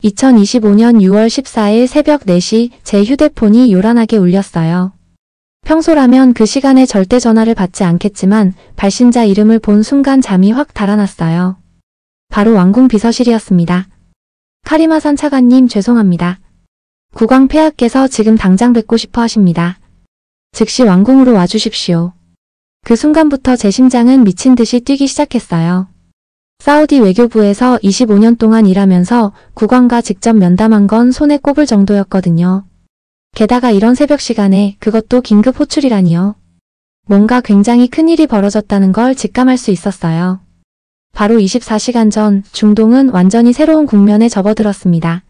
2025년 6월 14일 새벽 4시 제 휴대폰이 요란하게 울렸어요. 평소라면 그 시간에 절대 전화를 받지 않겠지만 발신자 이름을 본 순간 잠이 확 달아났어요. 바로 왕궁 비서실이었습니다. 카리마산 차관님 죄송합니다. 국왕 폐하께서 지금 당장 뵙고 싶어 하십니다. 즉시 왕궁으로 와주십시오. 그 순간부터 제 심장은 미친 듯이 뛰기 시작했어요. 사우디 외교부에서 25년 동안 일하면서 국왕과 직접 면담한 건 손에 꼽을 정도였거든요. 게다가 이런 새벽 시간에 그것도 긴급 호출이라니요. 뭔가 굉장히 큰일이 벌어졌다는 걸 직감할 수 있었어요. 바로 24시간 전 중동은 완전히 새로운 국면에 접어들었습니다.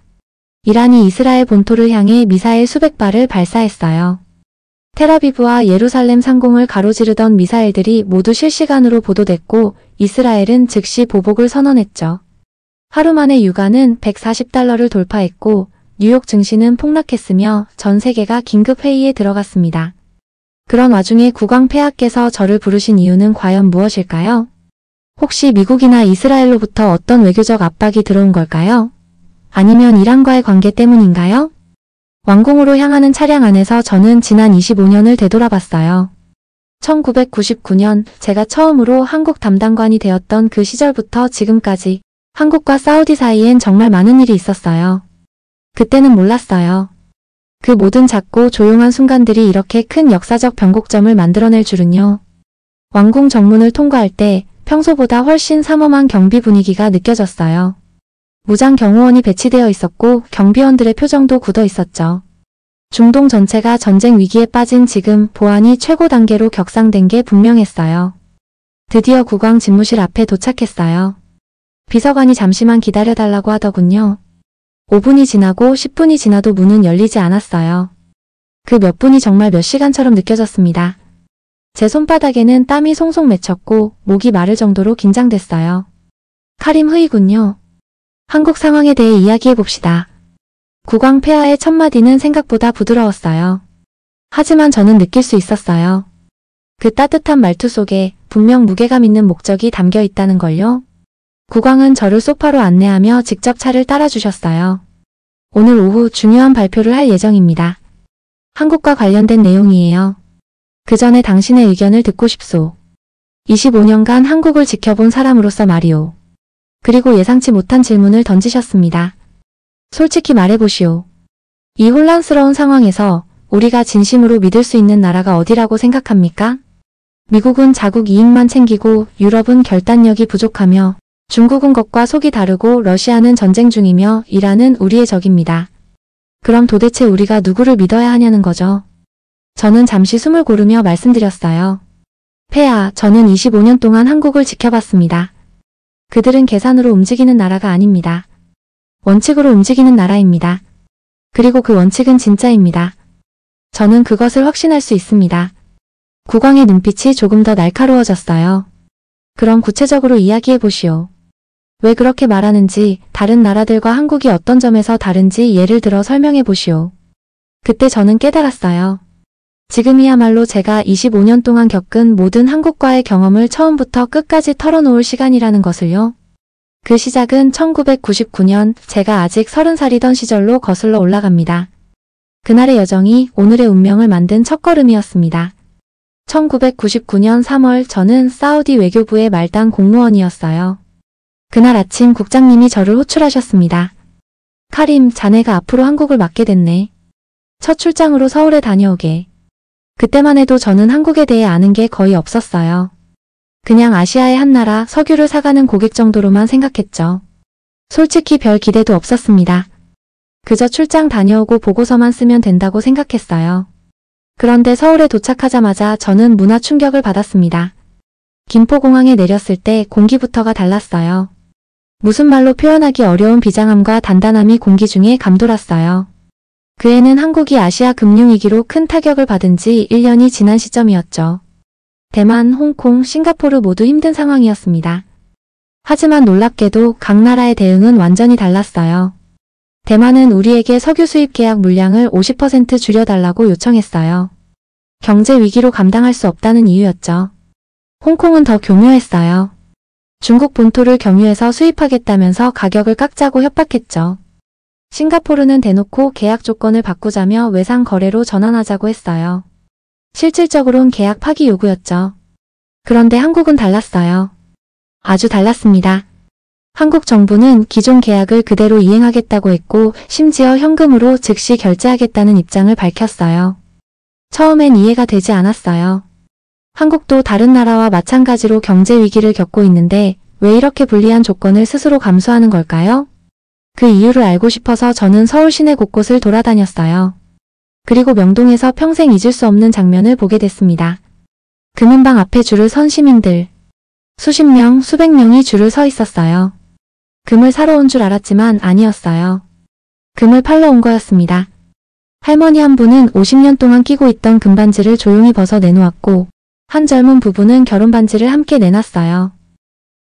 이란이 이스라엘 본토를 향해 미사일 수백 발을 발사했어요. 텔아비브와 예루살렘 상공을 가로지르던 미사일들이 모두 실시간으로 보도됐고 이스라엘은 즉시 보복을 선언했죠. 하루 만에 유가는 140달러를 돌파했고 뉴욕 증시는 폭락했으며 전 세계가 긴급 회의에 들어갔습니다. 그런 와중에 국왕 폐하께서 저를 부르신 이유는 과연 무엇일까요? 혹시 미국이나 이스라엘로부터 어떤 외교적 압박이 들어온 걸까요? 아니면 이란과의 관계 때문인가요? 왕궁으로 향하는 차량 안에서 저는 지난 25년을 되돌아봤어요. 1999년 제가 처음으로 한국 담당관이 되었던 그 시절부터 지금까지 한국과 사우디 사이엔 정말 많은 일이 있었어요. 그때는 몰랐어요. 그 모든 작고 조용한 순간들이 이렇게 큰 역사적 변곡점을 만들어낼 줄은요. 왕궁 정문을 통과할 때 평소보다 훨씬 삼엄한 경비 분위기가 느껴졌어요. 무장 경호원이 배치되어 있었고 경비원들의 표정도 굳어 있었죠. 중동 전체가 전쟁 위기에 빠진 지금 보안이 최고 단계로 격상된 게 분명했어요. 드디어 국왕 집무실 앞에 도착했어요. 비서관이 잠시만 기다려달라고 하더군요. 5분이 지나고 10분이 지나도 문은 열리지 않았어요. 그 몇 분이 정말 몇 시간처럼 느껴졌습니다. 제 손바닥에는 땀이 송송 맺혔고 목이 마를 정도로 긴장됐어요. 카림 흐이군요. 한국 상황에 대해 이야기해봅시다. 국왕 폐하의 첫마디는 생각보다 부드러웠어요. 하지만 저는 느낄 수 있었어요. 그 따뜻한 말투 속에 분명 무게감 있는 목적이 담겨 있다는 걸요. 국왕은 저를 소파로 안내하며 직접 차를 따라주셨어요. 오늘 오후 중요한 발표를 할 예정입니다. 한국과 관련된 내용이에요. 그 전에 당신의 의견을 듣고 싶소. 25년간 한국을 지켜본 사람으로서 말이오. 그리고 예상치 못한 질문을 던지셨습니다. 솔직히 말해보시오. 이 혼란스러운 상황에서 우리가 진심으로 믿을 수 있는 나라가 어디라고 생각합니까? 미국은 자국 이익만 챙기고 유럽은 결단력이 부족하며 중국은 겉과 속이 다르고 러시아는 전쟁 중이며 이란은 우리의 적입니다. 그럼 도대체 우리가 누구를 믿어야 하냐는 거죠. 저는 잠시 숨을 고르며 말씀드렸어요. 폐하, 저는 25년 동안 한국을 지켜봤습니다. 그들은 계산으로 움직이는 나라가 아닙니다. 원칙으로 움직이는 나라입니다. 그리고 그 원칙은 진짜입니다. 저는 그것을 확신할 수 있습니다. 국왕의 눈빛이 조금 더 날카로워졌어요. 그럼 구체적으로 이야기해보시오. 왜 그렇게 말하는지, 다른 나라들과 한국이 어떤 점에서 다른지 예를 들어 설명해보시오. 그때 저는 깨달았어요. 지금이야말로 제가 25년 동안 겪은 모든 한국과의 경험을 처음부터 끝까지 털어놓을 시간이라는 것을요. 그 시작은 1999년 제가 아직 30살이던 시절로 거슬러 올라갑니다. 그날의 여정이 오늘의 운명을 만든 첫걸음이었습니다. 1999년 3월 저는 사우디 외교부의 말단 공무원이었어요. 그날 아침 국장님이 저를 호출하셨습니다. 카림, 자네가 앞으로 한국을 맡게 됐네. 첫 출장으로 서울에 다녀오게. 그때만 해도 저는 한국에 대해 아는 게 거의 없었어요. 그냥 아시아의 한 나라 석유를 사가는 고객 정도로만 생각했죠. 솔직히 별 기대도 없었습니다. 그저 출장 다녀오고 보고서만 쓰면 된다고 생각했어요. 그런데 서울에 도착하자마자 저는 문화 충격을 받았습니다. 김포공항에 내렸을 때 공기부터가 달랐어요. 무슨 말로 표현하기 어려운 비장함과 단단함이 공기 중에 감돌았어요. 그 해는 한국이 아시아 금융위기로 큰 타격을 받은 지 1년이 지난 시점이었죠. 대만, 홍콩, 싱가포르 모두 힘든 상황이었습니다. 하지만 놀랍게도 각 나라의 대응은 완전히 달랐어요. 대만은 우리에게 석유 수입 계약 물량을 50% 줄여달라고 요청했어요. 경제 위기로 감당할 수 없다는 이유였죠. 홍콩은 더 교묘했어요. 중국 본토를 경유해서 수입하겠다면서 가격을 깎자고 협박했죠. 싱가포르는 대놓고 계약 조건을 바꾸자며 외상 거래로 전환하자고 했어요. 실질적으론 계약 파기 요구였죠. 그런데 한국은 달랐어요. 아주 달랐습니다. 한국 정부는 기존 계약을 그대로 이행하겠다고 했고 심지어 현금으로 즉시 결제하겠다는 입장을 밝혔어요. 처음엔 이해가 되지 않았어요. 한국도 다른 나라와 마찬가지로 경제 위기를 겪고 있는데 왜 이렇게 불리한 조건을 스스로 감수하는 걸까요? 그 이유를 알고 싶어서 저는 서울 시내 곳곳을 돌아다녔어요. 그리고 명동에서 평생 잊을 수 없는 장면을 보게 됐습니다. 금은방 앞에 줄을 선 시민들. 수십 명, 수백 명이 줄을 서 있었어요. 금을 사러 온 줄 알았지만 아니었어요. 금을 팔러 온 거였습니다. 할머니 한 분은 50년 동안 끼고 있던 금반지를 조용히 벗어 내놓았고 한 젊은 부부는 결혼반지를 함께 내놨어요.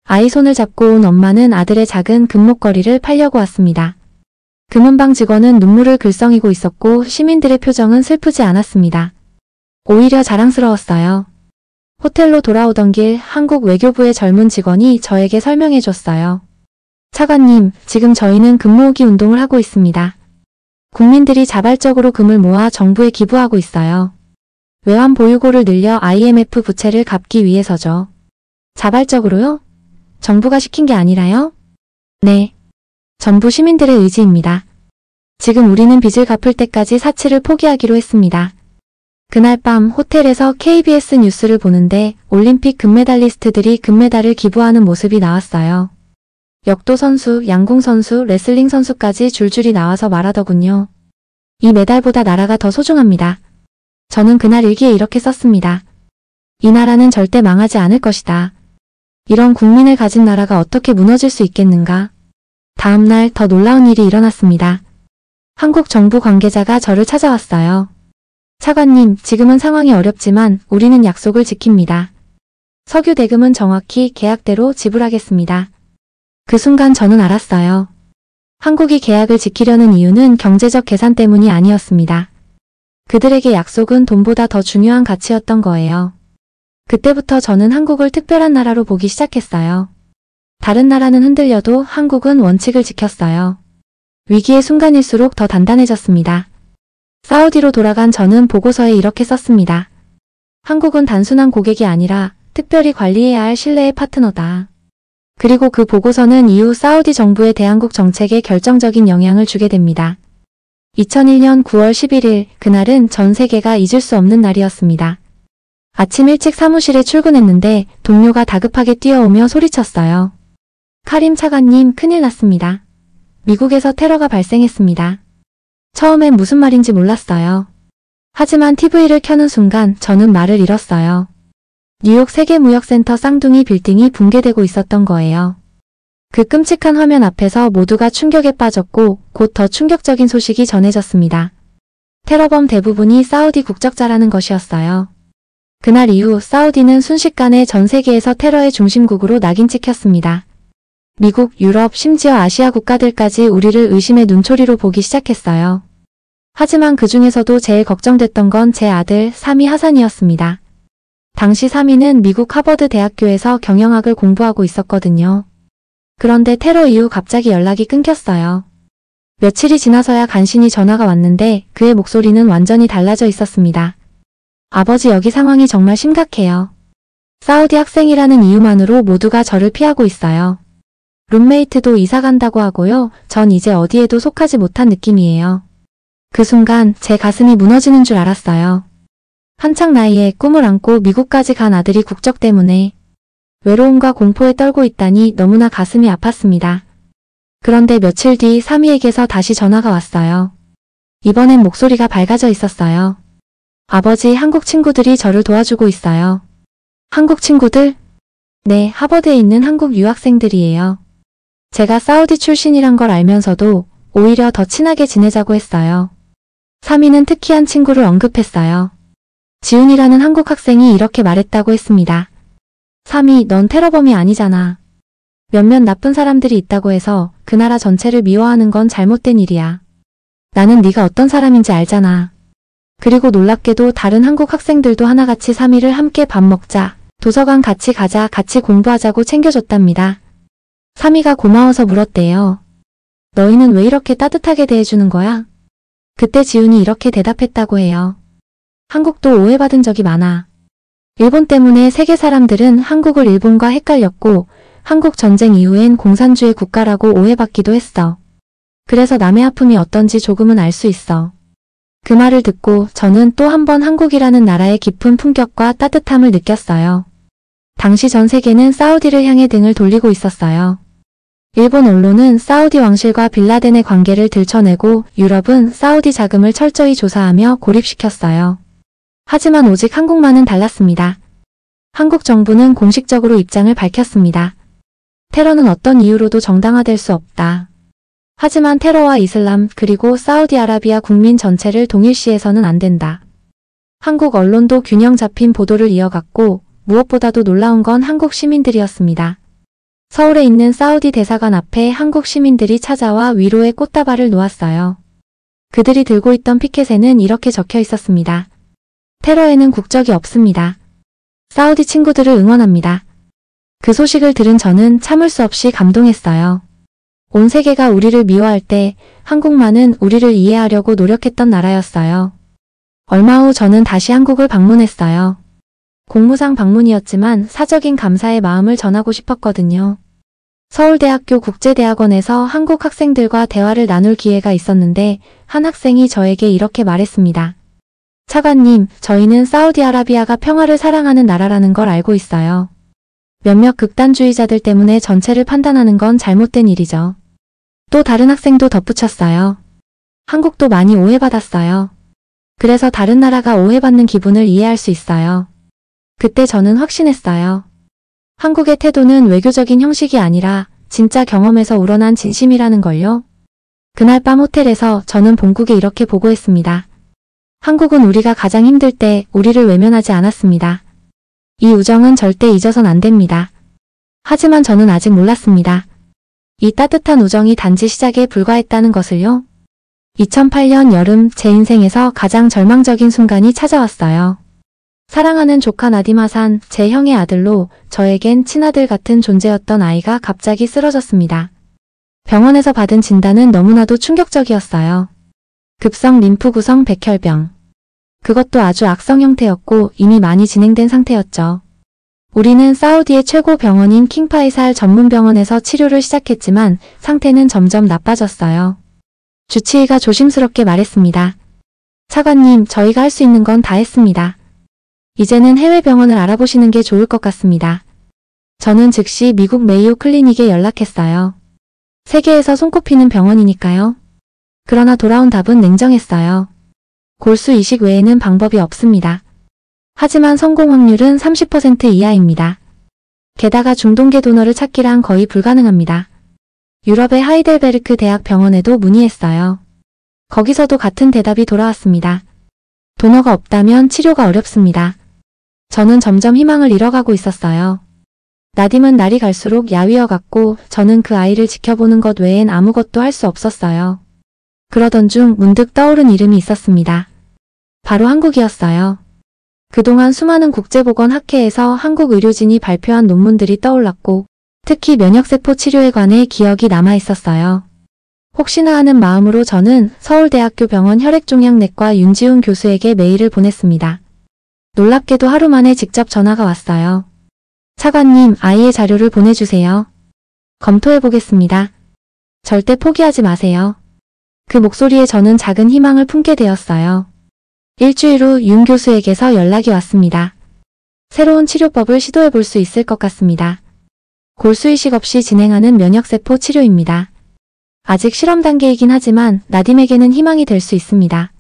아이 손을 잡고 온 엄마는 아들의 작은 금목걸이를 팔려고 왔습니다. 금은방 직원은 눈물을 글썽이고 있었고 시민들의 표정은 슬프지 않았습니다. 오히려 자랑스러웠어요. 호텔로 돌아오던 길 한국 외교부의 젊은 직원이 저에게 설명해 줬어요. 차관님, 지금 저희는 금 모으기 운동을 하고 있습니다. 국민들이 자발적으로 금을 모아 정부에 기부하고 있어요. 외환 보유고를 늘려 IMF 부채를 갚기 위해서죠. 자발적으로요? 정부가 시킨 게 아니라요? 네. 전부 시민들의 의지입니다. 지금 우리는 빚을 갚을 때까지 사치를 포기하기로 했습니다. 그날 밤 호텔에서 KBS 뉴스를 보는데 올림픽 금메달리스트들이 금메달을 기부하는 모습이 나왔어요. 역도 선수, 양궁 선수, 레슬링 선수까지 줄줄이 나와서 말하더군요. 이 메달보다 나라가 더 소중합니다. 저는 그날 일기에 이렇게 썼습니다. 이 나라는 절대 망하지 않을 것이다. 이런 국민을 가진 나라가 어떻게 무너질 수 있겠는가? 다음 날 더 놀라운 일이 일어났습니다. 한국 정부 관계자가 저를 찾아왔어요. 차관님, 지금은 상황이 어렵지만 우리는 약속을 지킵니다. 석유 대금은 정확히 계약대로 지불하겠습니다. 그 순간 저는 알았어요. 한국이 계약을 지키려는 이유는 경제적 계산 때문이 아니었습니다. 그들에게 약속은 돈보다 더 중요한 가치였던 거예요. 그때부터 저는 한국을 특별한 나라로 보기 시작했어요. 다른 나라는 흔들려도 한국은 원칙을 지켰어요. 위기의 순간일수록 더 단단해졌습니다. 사우디로 돌아간 저는 보고서에 이렇게 썼습니다. 한국은 단순한 고객이 아니라 특별히 관리해야 할 신뢰의 파트너다. 그리고 그 보고서는 이후 사우디 정부의 대한국 정책에 결정적인 영향을 주게 됩니다. 2001년 9월 11일, 그날은 전 세계가 잊을 수 없는 날이었습니다. 아침 일찍 사무실에 출근했는데 동료가 다급하게 뛰어오며 소리쳤어요. 카림 차관님, 큰일 났습니다. 미국에서 테러가 발생했습니다. 처음엔 무슨 말인지 몰랐어요. 하지만 TV를 켜는 순간 저는 말을 잃었어요. 뉴욕 세계무역센터 쌍둥이 빌딩이 붕괴되고 있었던 거예요. 그 끔찍한 화면 앞에서 모두가 충격에 빠졌고 곧 더 충격적인 소식이 전해졌습니다. 테러범 대부분이 사우디 국적자라는 것이었어요. 그날 이후 사우디는 순식간에 전 세계에서 테러의 중심국으로 낙인 찍혔습니다. 미국, 유럽, 심지어 아시아 국가들까지 우리를 의심의 눈초리로 보기 시작했어요. 하지만 그 중에서도 제일 걱정됐던 건 제 아들 사미 하산이었습니다. 당시 사미는 미국 하버드 대학교에서 경영학을 공부하고 있었거든요. 그런데 테러 이후 갑자기 연락이 끊겼어요. 며칠이 지나서야 간신히 전화가 왔는데 그의 목소리는 완전히 달라져 있었습니다. 아버지, 여기 상황이 정말 심각해요. 사우디 학생이라는 이유만으로 모두가 저를 피하고 있어요. 룸메이트도 이사 간다고 하고요. 전 이제 어디에도 속하지 못한 느낌이에요. 그 순간 제 가슴이 무너지는 줄 알았어요. 한창 나이에 꿈을 안고 미국까지 간 아들이 국적 때문에 외로움과 공포에 떨고 있다니 너무나 가슴이 아팠습니다. 그런데 며칠 뒤 사미에게서 다시 전화가 왔어요. 이번엔 목소리가 밝아져 있었어요. 아버지, 한국 친구들이 저를 도와주고 있어요. 한국 친구들? 네, 하버드에 있는 한국 유학생들이에요. 제가 사우디 출신이란 걸 알면서도 오히려 더 친하게 지내자고 했어요. 사미는 특히 한 친구를 언급했어요. 지훈이라는 한국 학생이 이렇게 말했다고 했습니다. 사미, 넌 테러범이 아니잖아. 몇몇 나쁜 사람들이 있다고 해서 그 나라 전체를 미워하는 건 잘못된 일이야. 나는 네가 어떤 사람인지 알잖아. 그리고 놀랍게도 다른 한국 학생들도 하나같이 사미를 함께 밥 먹자, 도서관 같이 가자, 같이 공부하자고 챙겨줬답니다. 사미가 고마워서 물었대요. 너희는 왜 이렇게 따뜻하게 대해주는 거야? 그때 지훈이 이렇게 대답했다고 해요. 한국도 오해받은 적이 많아. 일본 때문에 세계 사람들은 한국을 일본과 헷갈렸고 한국 전쟁 이후엔 공산주의 국가라고 오해받기도 했어. 그래서 남의 아픔이 어떤지 조금은 알 수 있어. 그 말을 듣고 저는 또 한 번 한국이라는 나라의 깊은 품격과 따뜻함을 느꼈어요. 당시 전 세계는 사우디를 향해 등을 돌리고 있었어요. 일본 언론은 사우디 왕실과 빌라덴의 관계를 들춰내고 유럽은 사우디 자금을 철저히 조사하며 고립시켰어요. 하지만 오직 한국만은 달랐습니다. 한국 정부는 공식적으로 입장을 밝혔습니다. 테러는 어떤 이유로도 정당화될 수 없다. 하지만 테러와 이슬람 그리고 사우디아라비아 국민 전체를 동일시해서는 안 된다. 한국 언론도 균형 잡힌 보도를 이어갔고 무엇보다도 놀라운 건 한국 시민들이었습니다. 서울에 있는 사우디 대사관 앞에 한국 시민들이 찾아와 위로의 꽃다발을 놓았어요. 그들이 들고 있던 피켓에는 이렇게 적혀 있었습니다. 테러에는 국적이 없습니다. 사우디 친구들을 응원합니다. 그 소식을 들은 저는 참을 수 없이 감동했어요. 온 세계가 우리를 미워할 때 한국만은 우리를 이해하려고 노력했던 나라였어요. 얼마 후 저는 다시 한국을 방문했어요. 공무상 방문이었지만 사적인 감사의 마음을 전하고 싶었거든요. 서울대학교 국제대학원에서 한국 학생들과 대화를 나눌 기회가 있었는데 한 학생이 저에게 이렇게 말했습니다. 차관님, 저희는 사우디아라비아가 평화를 사랑하는 나라라는 걸 알고 있어요. 몇몇 극단주의자들 때문에 전체를 판단하는 건 잘못된 일이죠. 또 다른 학생도 덧붙였어요. 한국도 많이 오해받았어요. 그래서 다른 나라가 오해받는 기분을 이해할 수 있어요. 그때 저는 확신했어요. 한국의 태도는 외교적인 형식이 아니라 진짜 경험에서 우러난 진심이라는 걸요. 그날 밤 호텔에서 저는 본국에 이렇게 보고했습니다. 한국은 우리가 가장 힘들 때 우리를 외면하지 않았습니다. 이 우정은 절대 잊어선 안 됩니다. 하지만 저는 아직 몰랐습니다. 이 따뜻한 우정이 단지 시작에 불과했다는 것을요. 2008년 여름 제 인생에서 가장 절망적인 순간이 찾아왔어요. 사랑하는 조카 나딤 하산, 제 형의 아들로 저에겐 친아들 같은 존재였던 아이가 갑자기 쓰러졌습니다. 병원에서 받은 진단은 너무나도 충격적이었어요. 급성 림프 구성 백혈병. 그것도 아주 악성 형태였고 이미 많이 진행된 상태였죠. 우리는 사우디의 최고 병원인 킹파이살 전문병원에서 치료를 시작했지만 상태는 점점 나빠졌어요. 주치의가 조심스럽게 말했습니다. 차관님, 저희가 할 수 있는 건 다 했습니다. 이제는 해외 병원을 알아보시는 게 좋을 것 같습니다. 저는 즉시 미국 메이오 클리닉에 연락했어요. 세계에서 손꼽히는 병원이니까요. 그러나 돌아온 답은 냉정했어요. 골수 이식 외에는 방법이 없습니다. 하지만 성공 확률은 30% 이하입니다. 게다가 중동계 도너를 찾기란 거의 불가능합니다. 유럽의 하이델베르크 대학 병원에도 문의했어요. 거기서도 같은 대답이 돌아왔습니다. 도너가 없다면 치료가 어렵습니다. 저는 점점 희망을 잃어가고 있었어요. 나딤은 날이 갈수록 야위어갔고 저는 그 아이를 지켜보는 것 외엔 아무것도 할 수 없었어요. 그러던 중 문득 떠오른 이름이 있었습니다. 바로 한국이었어요. 그동안 수많은 국제보건 학회에서 한국 의료진이 발표한 논문들이 떠올랐고 특히 면역세포 치료에 관해 기억이 남아있었어요. 혹시나 하는 마음으로 저는 서울대학교 병원 혈액종양내과 윤지훈 교수에게 메일을 보냈습니다. 놀랍게도 하루 만에 직접 전화가 왔어요. 차관님, 아이의 자료를 보내주세요. 검토해보겠습니다. 절대 포기하지 마세요. 그 목소리에 저는 작은 희망을 품게 되었어요. 일주일 후 윤 교수에게서 연락이 왔습니다. 새로운 치료법을 시도해볼 수 있을 것 같습니다. 골수이식 없이 진행하는 면역세포 치료입니다. 아직 실험 단계이긴 하지만 나딤에게는 희망이 될 수 있습니다.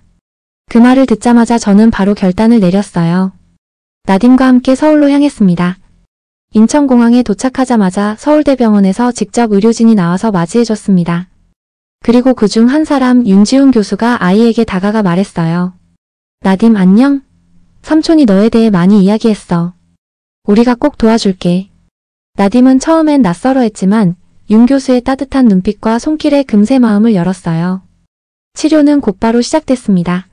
그 말을 듣자마자 저는 바로 결단을 내렸어요. 나딤과 함께 서울로 향했습니다. 인천공항에 도착하자마자 서울대병원에서 직접 의료진이 나와서 맞이해줬습니다. 그리고 그중 한 사람 윤지훈 교수가 아이에게 다가가 말했어요. 나딤 안녕? 삼촌이 너에 대해 많이 이야기했어. 우리가 꼭 도와줄게. 나딤은 처음엔 낯설어했지만 윤 교수의 따뜻한 눈빛과 손길에 금세 마음을 열었어요. 치료는 곧바로 시작됐습니다.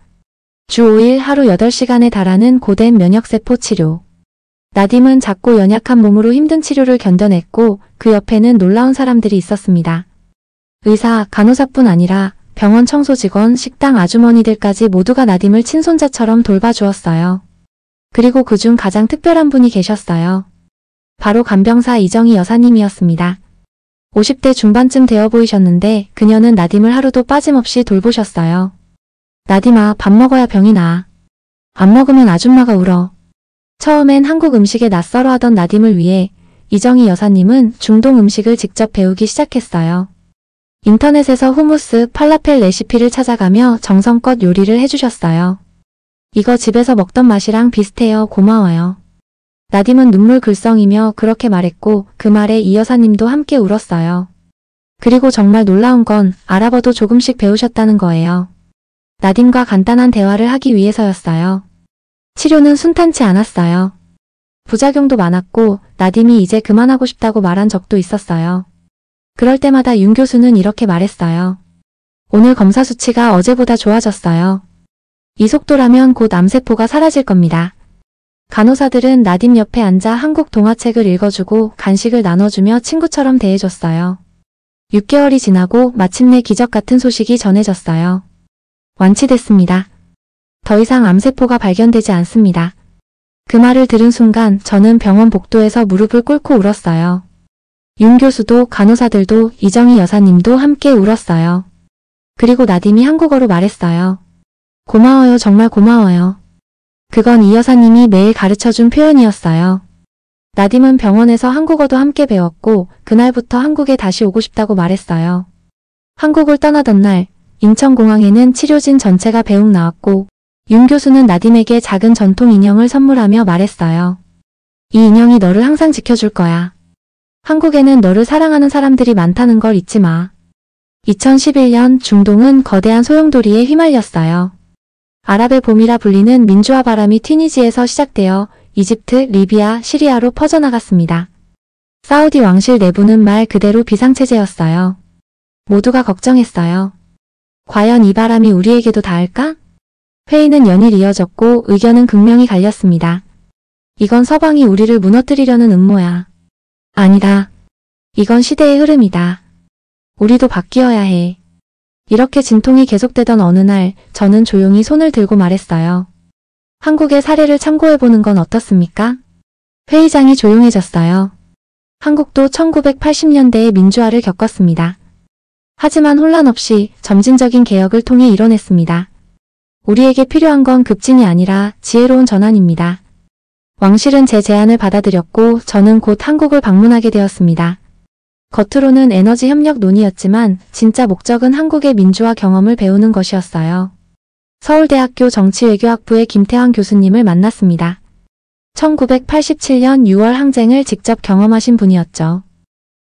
주 5일 하루 8시간에 달하는 고된 면역세포 치료. 나딤은 작고 연약한 몸으로 힘든 치료를 견뎌냈고 그 옆에는 놀라운 사람들이 있었습니다. 의사, 간호사뿐 아니라 병원 청소 직원, 식당 아주머니들까지 모두가 나딤을 친손자처럼 돌봐주었어요. 그리고 그중 가장 특별한 분이 계셨어요. 바로 간병사 이정희 여사님이었습니다. 50대 중반쯤 되어 보이셨는데 그녀는 나딤을 하루도 빠짐없이 돌보셨어요. 나딤아, 밥 먹어야 병이 나. 안 먹으면 아줌마가 울어. 처음엔 한국 음식에 낯설어 하던 나딤을 위해 이정희 여사님은 중동 음식을 직접 배우기 시작했어요. 인터넷에서 후무스, 팔라펠 레시피를 찾아가며 정성껏 요리를 해주셨어요. 이거 집에서 먹던 맛이랑 비슷해요. 고마워요. 나딤은 눈물 글썽이며 그렇게 말했고 그 말에 이 여사님도 함께 울었어요. 그리고 정말 놀라운 건 아랍어도 조금씩 배우셨다는 거예요. 나딤과 간단한 대화를 하기 위해서였어요. 치료는 순탄치 않았어요. 부작용도 많았고 나딤이 이제 그만하고 싶다고 말한 적도 있었어요. 그럴 때마다 윤 교수는 이렇게 말했어요. 오늘 검사 수치가 어제보다 좋아졌어요. 이 속도라면 곧 암세포가 사라질 겁니다. 간호사들은 나딤 옆에 앉아 한국 동화책을 읽어주고 간식을 나눠주며 친구처럼 대해줬어요. 6개월이 지나고 마침내 기적 같은 소식이 전해졌어요. 완치됐습니다. 더 이상 암세포가 발견되지 않습니다. 그 말을 들은 순간 저는 병원 복도에서 무릎을 꿇고 울었어요. 윤 교수도 간호사들도 이정희 여사님도 함께 울었어요. 그리고 나딤이 한국어로 말했어요. 고마워요. 정말 고마워요. 그건 이 여사님이 매일 가르쳐준 표현이었어요. 나딤은 병원에서 한국어도 함께 배웠고 그날부터 한국에 다시 오고 싶다고 말했어요. 한국을 떠나던 날 인천공항에는 치료진 전체가 배웅 나왔고 윤 교수는 나딤에게 작은 전통 인형을 선물하며 말했어요. 이 인형이 너를 항상 지켜줄 거야. 한국에는 너를 사랑하는 사람들이 많다는 걸 잊지 마. 2011년 중동은 거대한 소용돌이에 휘말렸어요. 아랍의 봄이라 불리는 민주화 바람이 튀니지에서 시작되어 이집트, 리비아, 시리아로 퍼져나갔습니다. 사우디 왕실 내부는 말 그대로 비상체제였어요. 모두가 걱정했어요. 과연 이 바람이 우리에게도 닿을까? 회의는 연일 이어졌고 의견은 극명히 갈렸습니다. 이건 서방이 우리를 무너뜨리려는 음모야. 아니다. 이건 시대의 흐름이다. 우리도 바뀌어야 해. 이렇게 진통이 계속되던 어느 날 저는 조용히 손을 들고 말했어요. 한국의 사례를 참고해보는 건 어떻습니까? 회의장이 조용해졌어요. 한국도 1980년대의 민주화를 겪었습니다. 하지만 혼란 없이 점진적인 개혁을 통해 이뤄냈습니다. 우리에게 필요한 건 급진이 아니라 지혜로운 전환입니다. 왕실은 제 제안을 받아들였고 저는 곧 한국을 방문하게 되었습니다. 겉으로는 에너지 협력 논의였지만 진짜 목적은 한국의 민주화 경험을 배우는 것이었어요. 서울대학교 정치외교학부의 김태환 교수님을 만났습니다. 1987년 6월 항쟁을 직접 경험하신 분이었죠.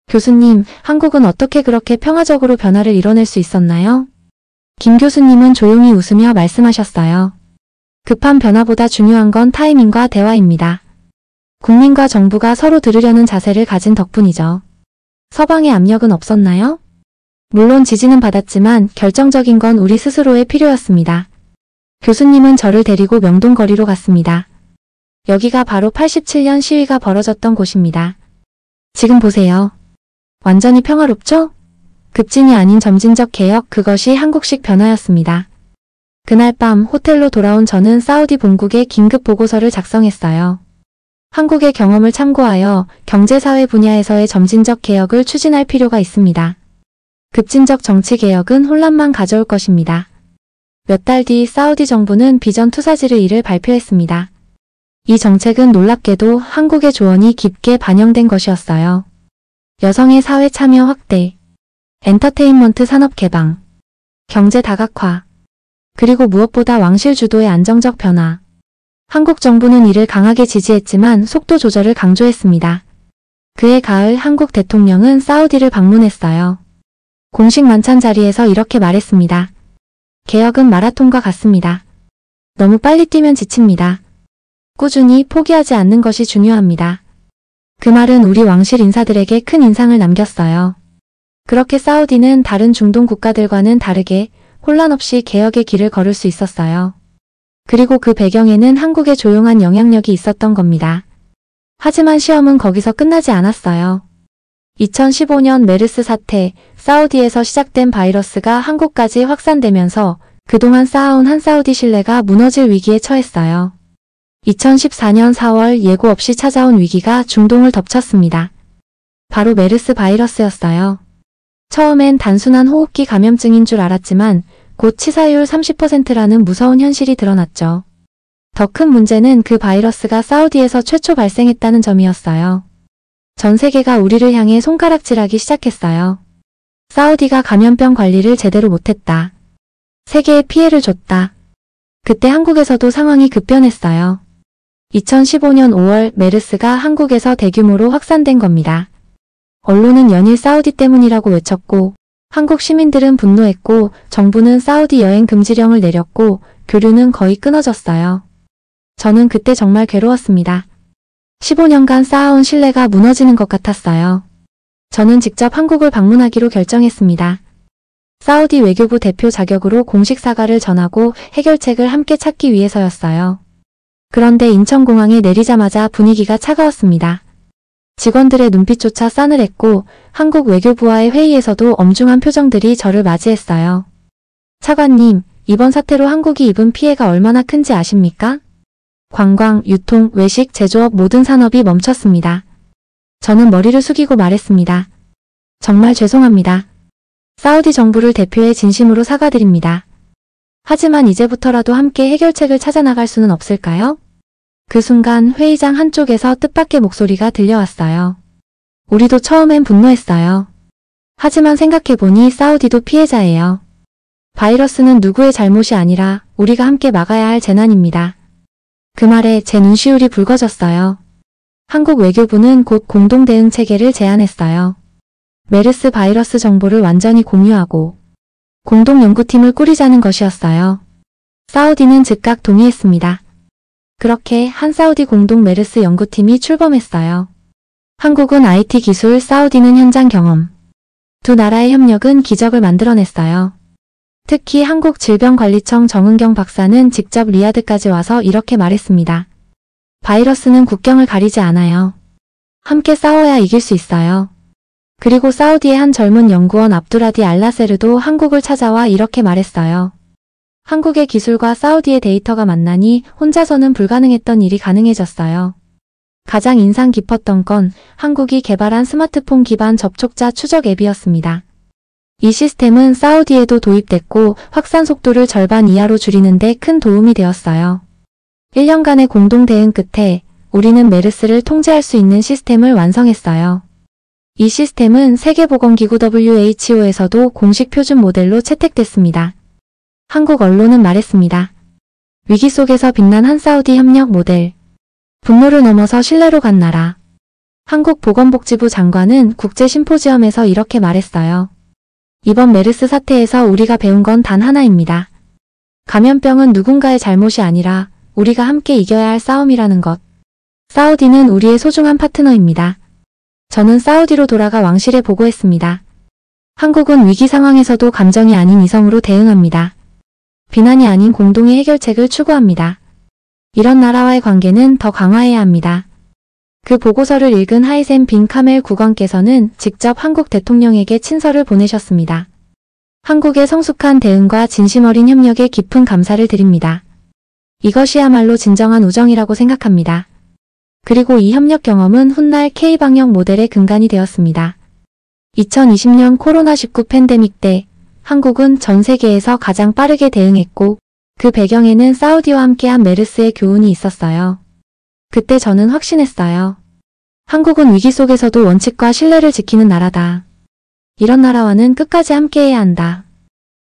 교수님, 한국은 어떻게 그렇게 평화적으로 변화를 이뤄낼 수 있었나요? 김 교수님은 조용히 웃으며 말씀하셨어요. 급한 변화보다 중요한 건 타이밍과 대화입니다. 국민과 정부가 서로 들으려는 자세를 가진 덕분이죠. 서방의 압력은 없었나요? 물론 지지는 받았지만 결정적인 건 우리 스스로의 필요였습니다. 교수님은 저를 데리고 명동거리로 갔습니다. 여기가 바로 87년 시위가 벌어졌던 곳입니다. 지금 보세요. 완전히 평화롭죠? 급진이 아닌 점진적 개혁, 그것이 한국식 변화였습니다. 그날 밤 호텔로 돌아온 저는 사우디 본국에 긴급 보고서를 작성했어요. 한국의 경험을 참고하여 경제사회 분야에서의 점진적 개혁을 추진할 필요가 있습니다. 급진적 정치개혁은 혼란만 가져올 것입니다. 몇 달 뒤 사우디 정부는 비전 투사지를 이를 발표했습니다. 이 정책은 놀랍게도 한국의 조언이 깊게 반영된 것이었어요. 여성의 사회 참여 확대, 엔터테인먼트 산업 개방, 경제 다각화, 그리고 무엇보다 왕실 주도의 안정적 변화. 한국 정부는 이를 강하게 지지했지만 속도 조절을 강조했습니다. 그해 가을 한국 대통령은 사우디를 방문했어요. 공식 만찬 자리에서 이렇게 말했습니다. 개혁은 마라톤과 같습니다. 너무 빨리 뛰면 지칩니다. 꾸준히 포기하지 않는 것이 중요합니다. 그 말은 우리 왕실 인사들에게 큰 인상을 남겼어요. 그렇게 사우디는 다른 중동 국가들과는 다르게 혼란 없이 개혁의 길을 걸을 수 있었어요. 그리고 그 배경에는 한국의 조용한 영향력이 있었던 겁니다. 하지만 시험은 거기서 끝나지 않았어요. 2015년 메르스 사태, 사우디에서 시작된 바이러스가 한국까지 확산되면서 그동안 쌓아온 한사우디 신뢰가 무너질 위기에 처했어요. 2014년 4월 예고 없이 찾아온 위기가 중동을 덮쳤습니다. 바로 메르스 바이러스였어요. 처음엔 단순한 호흡기 감염증인 줄 알았지만 곧 치사율 30%라는 무서운 현실이 드러났죠. 더 큰 문제는 그 바이러스가 사우디에서 최초 발생했다는 점이었어요. 전 세계가 우리를 향해 손가락질하기 시작했어요. 사우디가 감염병 관리를 제대로 못했다. 세계에 피해를 줬다. 그때 한국에서도 상황이 급변했어요. 2015년 5월 메르스가 한국에서 대규모로 확산된 겁니다. 언론은 연일 사우디 때문이라고 외쳤고 한국 시민들은 분노했고 정부는 사우디 여행 금지령을 내렸고 교류는 거의 끊어졌어요. 저는 그때 정말 괴로웠습니다. 15년간 쌓아온 신뢰가 무너지는 것 같았어요. 저는 직접 한국을 방문하기로 결정했습니다. 사우디 외교부 대표 자격으로 공식 사과를 전하고 해결책을 함께 찾기 위해서였어요. 그런데 인천공항에 내리자마자 분위기가 차가웠습니다. 직원들의 눈빛조차 싸늘했고 한국 외교부와의 회의에서도 엄중한 표정들이 저를 맞이했어요. 차관님, 이번 사태로 한국이 입은 피해가 얼마나 큰지 아십니까? 관광, 유통, 외식, 제조업 모든 산업이 멈췄습니다. 저는 머리를 숙이고 말했습니다. 정말 죄송합니다. 사우디 정부를 대표해 진심으로 사과드립니다. 하지만 이제부터라도 함께 해결책을 찾아나갈 수는 없을까요? 그 순간 회의장 한쪽에서 뜻밖의 목소리가 들려왔어요. 우리도 처음엔 분노했어요. 하지만 생각해보니 사우디도 피해자예요. 바이러스는 누구의 잘못이 아니라 우리가 함께 막아야 할 재난입니다. 그 말에 제 눈시울이 붉어졌어요. 한국 외교부는 곧 공동 대응 체계를 제안했어요. 메르스 바이러스 정보를 완전히 공유하고 공동 연구팀을 꾸리자는 것이었어요. 사우디는 즉각 동의했습니다. 그렇게 한사우디 공동 메르스 연구팀이 출범했어요. 한국은 IT 기술, 사우디는 현장 경험. 두 나라의 협력은 기적을 만들어냈어요. 특히 한국질병관리청 정은경 박사는 직접 리야드까지 와서 이렇게 말했습니다. 바이러스는 국경을 가리지 않아요. 함께 싸워야 이길 수 있어요. 그리고 사우디의 한 젊은 연구원 압두라디 알라세르도 한국을 찾아와 이렇게 말했어요. 한국의 기술과 사우디의 데이터가 만나니 혼자서는 불가능했던 일이 가능해졌어요. 가장 인상 깊었던 건 한국이 개발한 스마트폰 기반 접촉자 추적 앱이었습니다. 이 시스템은 사우디에도 도입됐고 확산 속도를 절반 이하로 줄이는 데 큰 도움이 되었어요. 1년간의 공동 대응 끝에 우리는 메르스를 통제할 수 있는 시스템을 완성했어요. 이 시스템은 세계보건기구 WHO에서도 공식 표준 모델로 채택됐습니다. 한국 언론은 말했습니다. 위기 속에서 빛난 한사우디 협력 모델. 분노를 넘어서 신뢰로 간 나라. 한국 보건복지부 장관은 국제 심포지엄에서 이렇게 말했어요. 이번 메르스 사태에서 우리가 배운 건 단 하나입니다. 감염병은 누군가의 잘못이 아니라 우리가 함께 이겨야 할 싸움이라는 것. 사우디는 우리의 소중한 파트너입니다. 저는 사우디로 돌아가 왕실에 보고했습니다. 한국은 위기 상황에서도 감정이 아닌 이성으로 대응합니다. 비난이 아닌 공동의 해결책을 추구합니다. 이런 나라와의 관계는 더 강화해야 합니다. 그 보고서를 읽은 하이셈 빈 카멜 국왕께서는 직접 한국 대통령에게 친서를 보내셨습니다. 한국의 성숙한 대응과 진심 어린 협력에 깊은 감사를 드립니다. 이것이야말로 진정한 우정이라고 생각합니다. 그리고 이 협력 경험은 훗날 K방역 모델의 근간이 되었습니다. 2020년 코로나19 팬데믹 때 한국은 전 세계에서 가장 빠르게 대응했고 그 배경에는 사우디와 함께한 메르스의 교훈이 있었어요. 그때 저는 확신했어요. 한국은 위기 속에서도 원칙과 신뢰를 지키는 나라다. 이런 나라와는 끝까지 함께해야 한다.